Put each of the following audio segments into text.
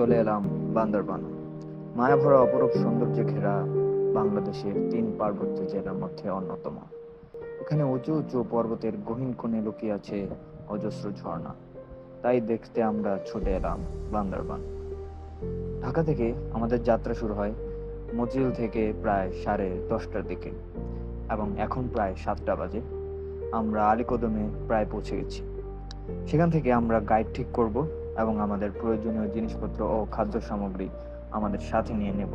চলে এলাম বান্দরবান। মায়াভরা অপরূপ সৌন্দর্যে ঘেরা বাংলাদেশের 3 পার্বত্য জেলার মধ্যে অন্যতম। এখানে উঁচু উঁচু পর্বতের গহীন কোণে লুকিয়ে আছে অজস্র ঝর্ণা। তাই দেখতে আমরা ছুটে এলাম বান্দরবান। ঢাকা থেকে আমাদের যাত্রা শুরু হয় মতিঝিল থেকে প্রায় 10:30টার দিকে, এবং এখন প্রায় 7টা বাজে। আমরা আলীকদমে প্রায় পৌঁছে গেছি। সেখান থেকে আমরা গাইড ঠিক করব এবং আমাদের প্রয়োজনীয় জিনিসপত্র ও খাদ্য সামগ্রী আমাদের সাথে নিয়ে নেব।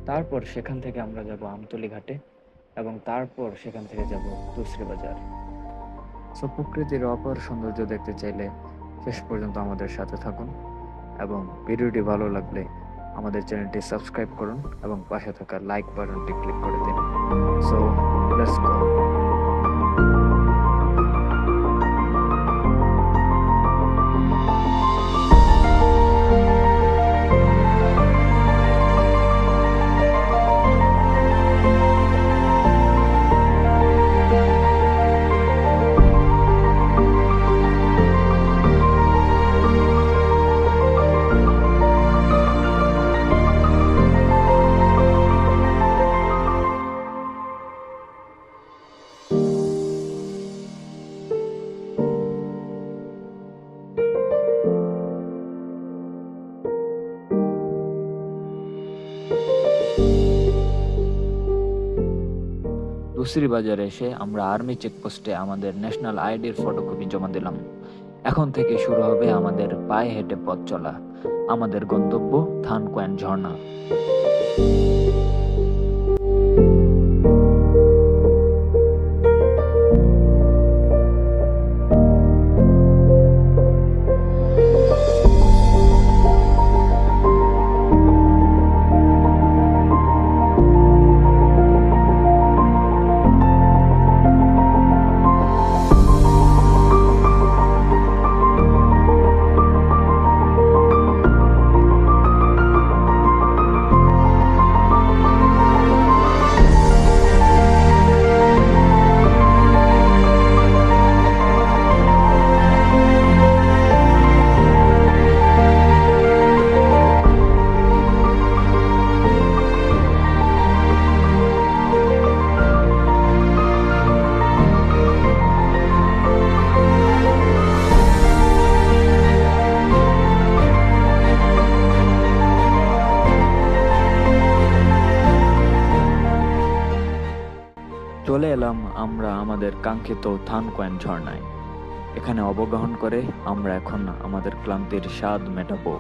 তারপর সেখান থেকে আমরা যাব আমতলী ঘাটে এবং তারপর সেখান থেকে যাব তুসরি বাজার। প্রকৃতির অপার সৌন্দর্য দেখতে চাইলে শেষ পর্যন্ত আমাদের সাথে থাকুন, এবং ভিডিওটি ভালো লাগলে আমাদের চ্যানেলটি সাবস্ক্রাইব করুন এবং পাশে থাকা লাইক বাটনটি ক্লিক করে দিন। So let's go. দুসরি বাজারে এসে আমরা আর্মি চেকপোস্টে আমাদের ন্যাশনাল আইডির ফটোকপি জমা দিলাম। এখন থেকে শুরু হবে আমাদের পায়ে হেঁটে পথ চলা। আমাদের গন্তব্য থান কোয়েন ঝর্ণা। চলে এলাম আমরা আমাদের কাঙ্ক্ষিত থান কোয়েন ঝর্ণায়। এখানে অবগাহন করে আমরা এখন আমাদের ক্লান্তির স্বাদ মেটাবো।